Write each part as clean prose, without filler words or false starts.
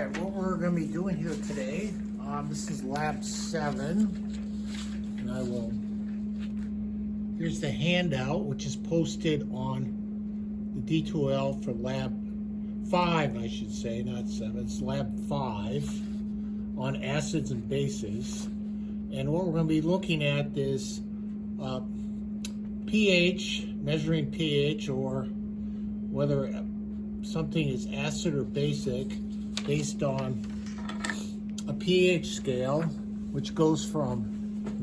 Alright, what we're going to be doing here today, this is lab 7, and here's the handout, which is posted on the D2L for lab 5, I should say, not 7, it's lab 5, on acids and bases. And what we're going to be looking at is pH, measuring pH, or whether something is acid or basic based on a pH scale, which goes from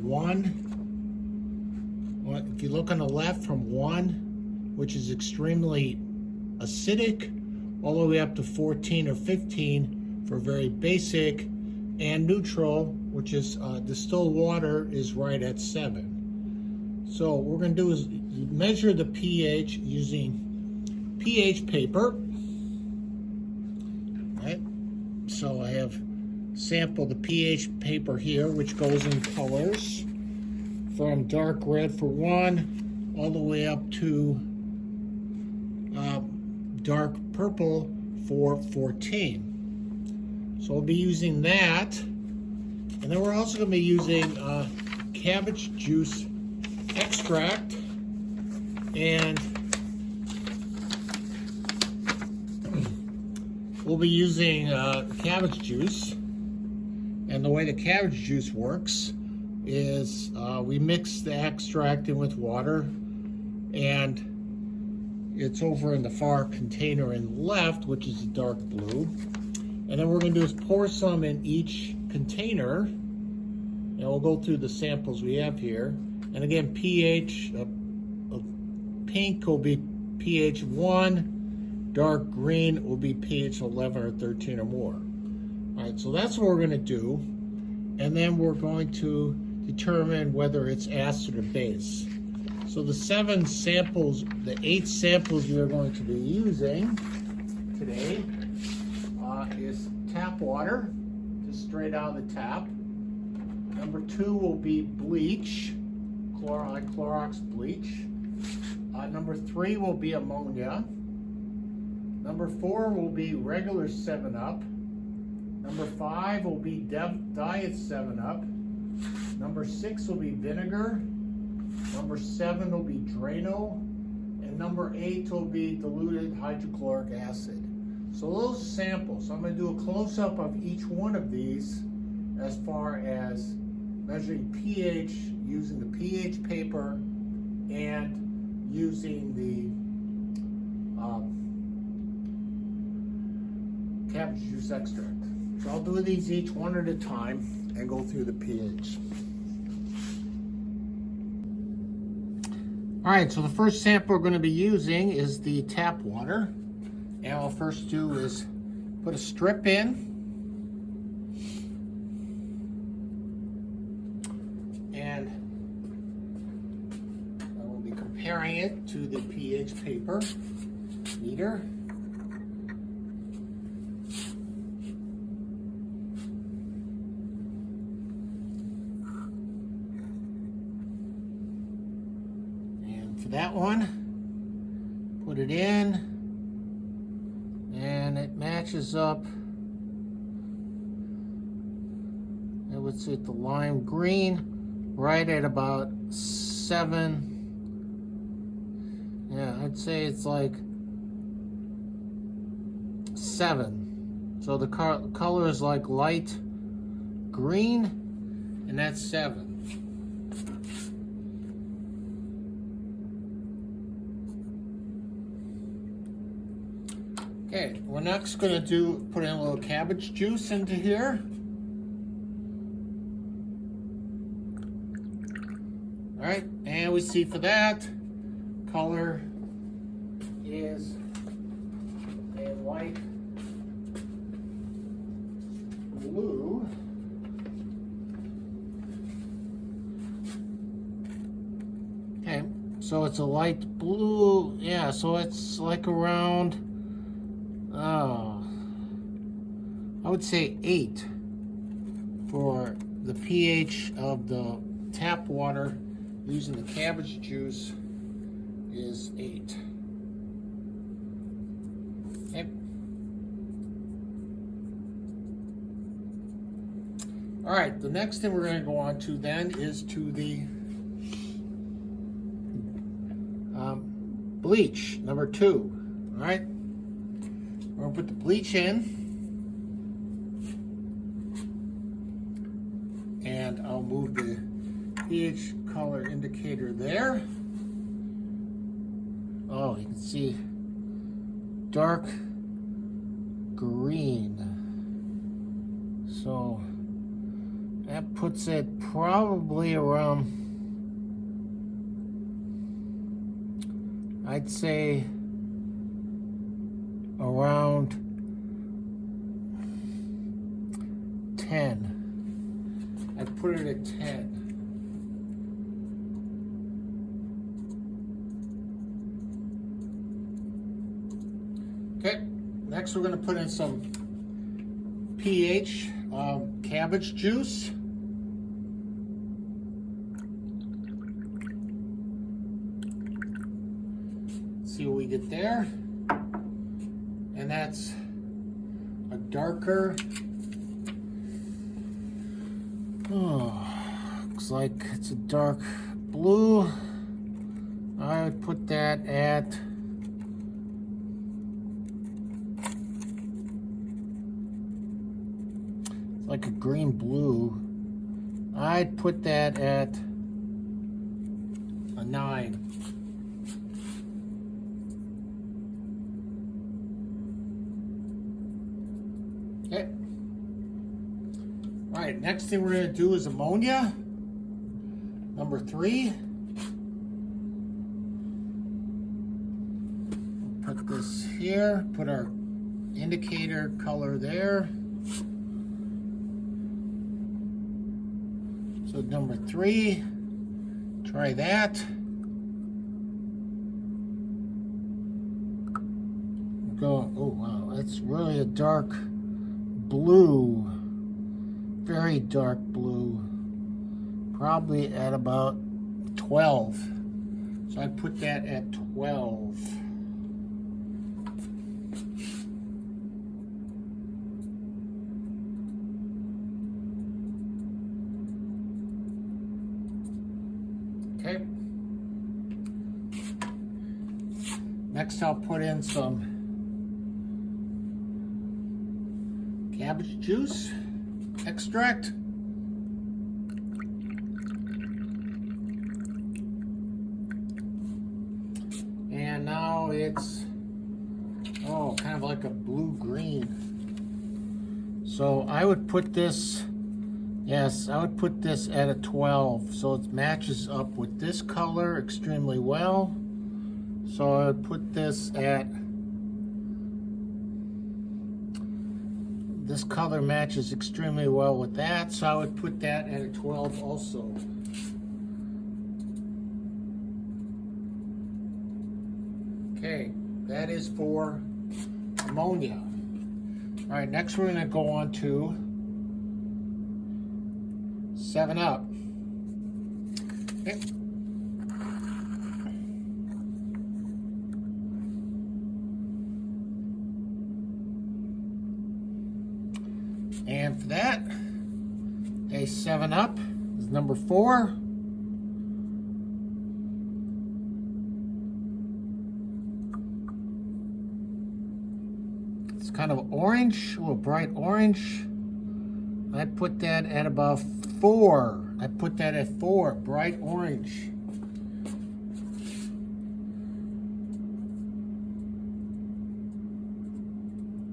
1, if you look on the left, from 1, which is extremely acidic, all the way up to 14 or 15 for very basic, and neutral, which is distilled water, is right at 7. So what we're going to do is measure the pH using pH paper. Right? So I have sampled the pH paper here, which goes in colors from dark red for 1 all the way up to dark purple for 14. So we'll be using that, and then we're also going to be using cabbage juice extract, and we'll be using cabbage juice. And the way the cabbage juice works is we mix the extract in with water, and it's over in the far container in the left, which is the dark blue. And then what we're going to do is pour some in each container, and we'll go through the samples we have here. And again, pH of pink will be pH 1, dark green will be pH 11 or 13 or more. All right, so that's what we're going to do. And then we're going to determine whether it's acid or base. So the 7 samples, the 8 samples we are going to be using today is tap water, just straight out of the tap. Number 2 will be bleach, Clorox bleach. Number 3 will be ammonia. Number 4 will be regular 7-Up. Number 5 will be diet 7-Up. Number 6 will be vinegar. Number 7 will be Drano. And number 8 will be diluted hydrochloric acid. So those samples, so I'm going to do a close-up of each one of these as far as measuring pH using the pH paper and using the cabbage juice extract. So I'll do these each one at a time and go through the pH. All right, so the first sample we're going to be using is the tap water. And what I'll first do is put a strip in, and I will be comparing it to the pH paper meter. And for that one, put it in. And it matches up, I would say, the lime green, right at about 7. Yeah, I'd say it's like 7. So the color is like light green, and that's 7. Okay, we're next going to put in a little cabbage juice into here. All right, and we see for that, color is a light blue. Okay, so it's a light blue, yeah, so it's like around, I would say 8 for the pH of the tap water using the cabbage juice is 8. Okay. All right, the next thing we're going to go on to then is to the bleach, number 2. All right, we're going to put the bleach in. And I'll move the pH color indicator there. Oh, you can see dark green. So that puts it probably around, I'd say around 10. I'd put it at 10. Okay, next we're going to put in some pH cabbage juice. See what we get there. And that's a darker, looks like it's a dark blue. I would put that at like a green blue. I'd put that at a 9. Okay. All right, next thing we're going to do is ammonia, number 3. We'll put this here, put our indicator color there. So number 3, try that. Go, oh wow, that's really a dark blue, very dark blue, probably at about 12. So I put that at 12. Okay. Next I'll put in some cabbage juice extract. And now it's, oh, kind of like a blue-green. So I would put this, yes, I would put this at a 12. So it matches up with this color extremely well. So I would put this at, this color matches extremely well with that. So I would put that at a 12 also. Okay, that is for ammonia. All right, next we're gonna go on to 7-Up. Okay. And for that, a 7-Up is number 4. It's kind of orange, a little bright orange. I'd put that at about 4. I put that at 4, bright orange.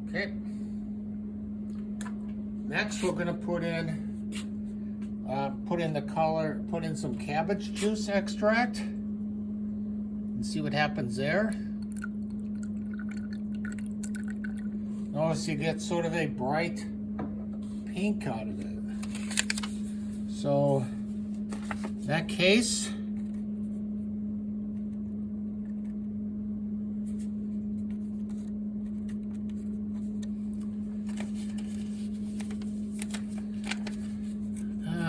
Okay. Next, we're going to put in the color, put in some cabbage juice extract and see what happens there. Notice you get sort of a bright pink out of it. So, in that case,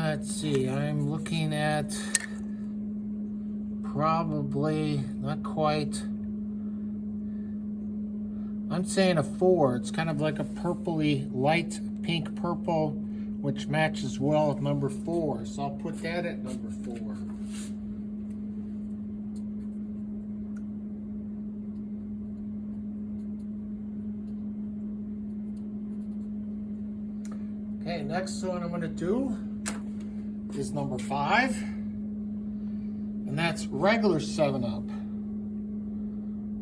let's see, I'm looking at probably not quite, I'm saying a 4. It's kind of like a purpley, light pink purple which matches well with number 4. So I'll put that at number 4. Okay, next one I'm going to do is number 5, and that's regular 7-Up.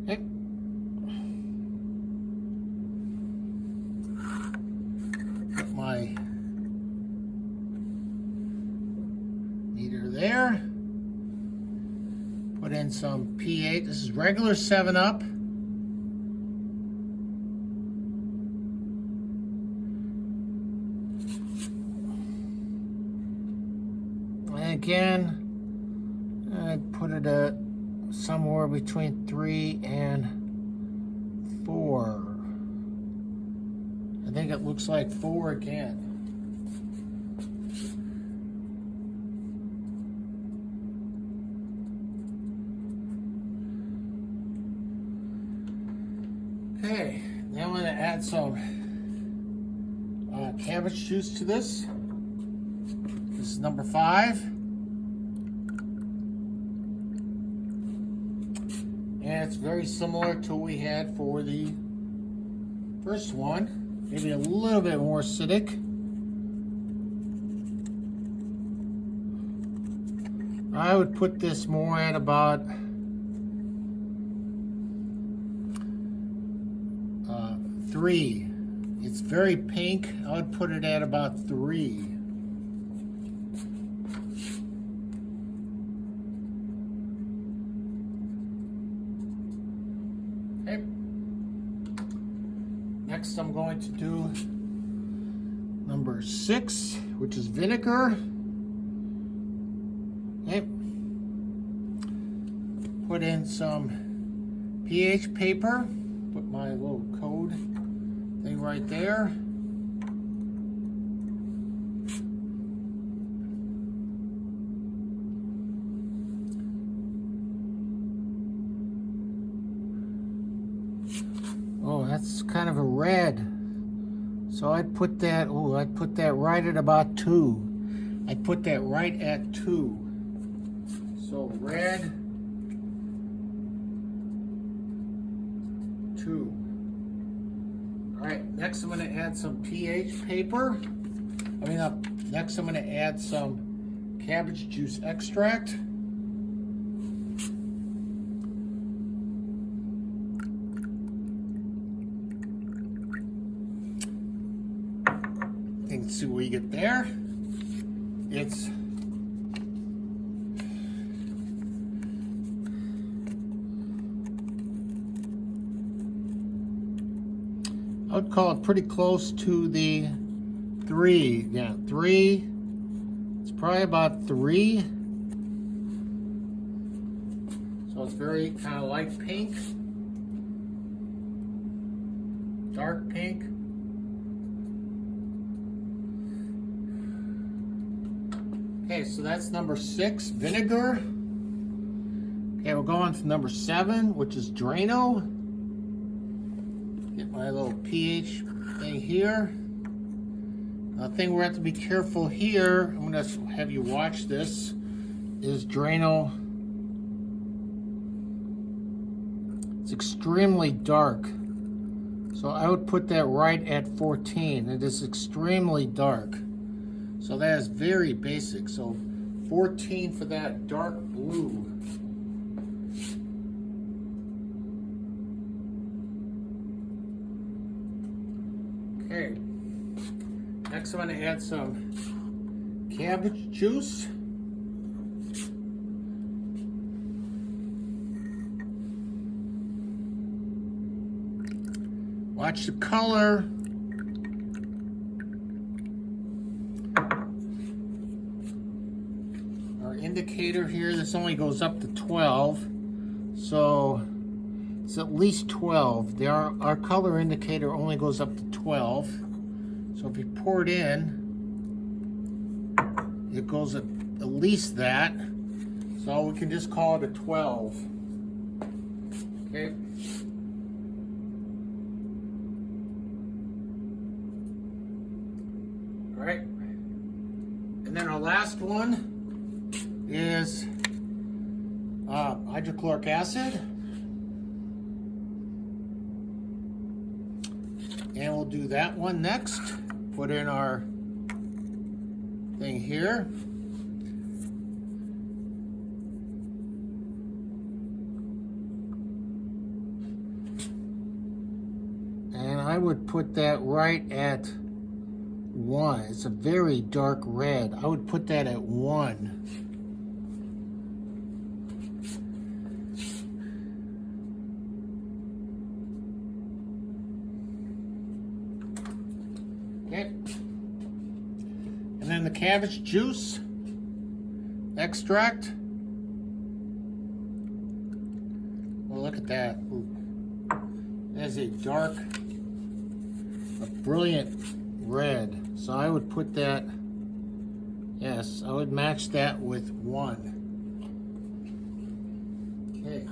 Okay. Put my meter there. Put in some pH. This is regular 7-Up. Again, I'd put it at somewhere between 3 and 4. I think it looks like 4 again. Okay, now I'm going to add some cabbage juice to this. This is number 5. And it's very similar to what we had for the first one. Maybe a little bit more acidic. I would put this more at about 3. It's very pink. I would put it at about 3. Okay. Next I'm going to do number 6, which is vinegar. Okay. Put in some pH paper. Put my little code thing right there. Oh, that's kind of a red. So I'd put that, I'd put that right at about 2. I'd put that right at 2. So red, 2. All right, next I'm going to add some pH paper. Next I'm going to add some cabbage juice extract. You can see what you get there. It's I would call it pretty close to the 3. Yeah, 3. It's probably about 3. So it's very kind of light pink, dark pink. Okay, so that's number 6, vinegar. Okay, we'll go on to number 7, which is Drano. Get my little pH thing here. The thing we have to be careful here, I'm going to have you watch this, is Drano. It's extremely dark. So I would put that right at 14. It is extremely dark. So that is very basic. So 14 for that dark blue. Okay. Next I'm going to add some cabbage juice. Watch the color. Our indicator here, this only goes up to 12. So it's at least 12. Our color indicator only goes up to 12. So if you pour it in, it goes at least that. So we can just call it a 12. Okay. All right. And then our last one is hydrochloric acid. And we'll do that one next. Put in our thing here. And I would put that right at 1. It's a very dark red. I would put that at 1. Okay. And then the cabbage juice extract. Well, look at that. Ooh. That's a dark, a brilliant red. So I would put that, yes, I would match that with 1. Okay.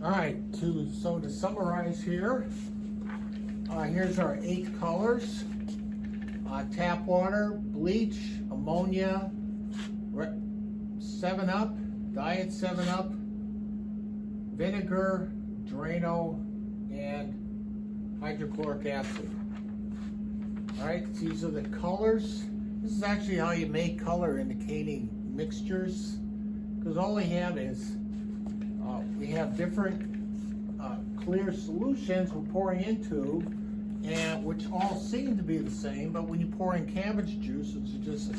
All right, so to summarize here, here's our 8 colors. Tap water, bleach, ammonia, 7-Up, diet 7-Up, vinegar, Drano, and hydrochloric acid. All right, these are the colors. This is actually how you make color indicating mixtures, because all we have is we have different clear solutions we're pouring into, and which all seem to be the same, but when you pour in cabbage juice, which is just a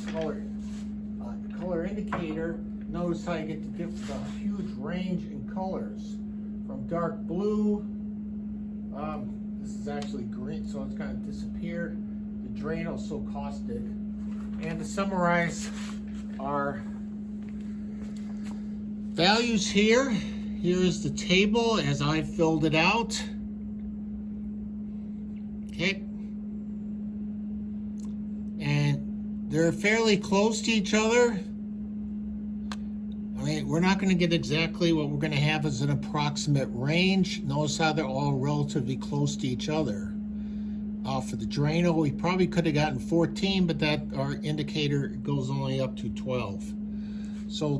color indicator, notice how you get the huge range in colors, from dark blue. This is actually green, so it's kind of disappeared. The Drano is so caustic. And to summarize our values here, here's the table as I filled it out. Okay. And they're fairly close to each other. I mean, we're not going to get exactly what we're going to have as an approximate range. Notice how they're all relatively close to each other. For the Drano, we probably could have gotten 14, but that our indicator goes only up to 12. So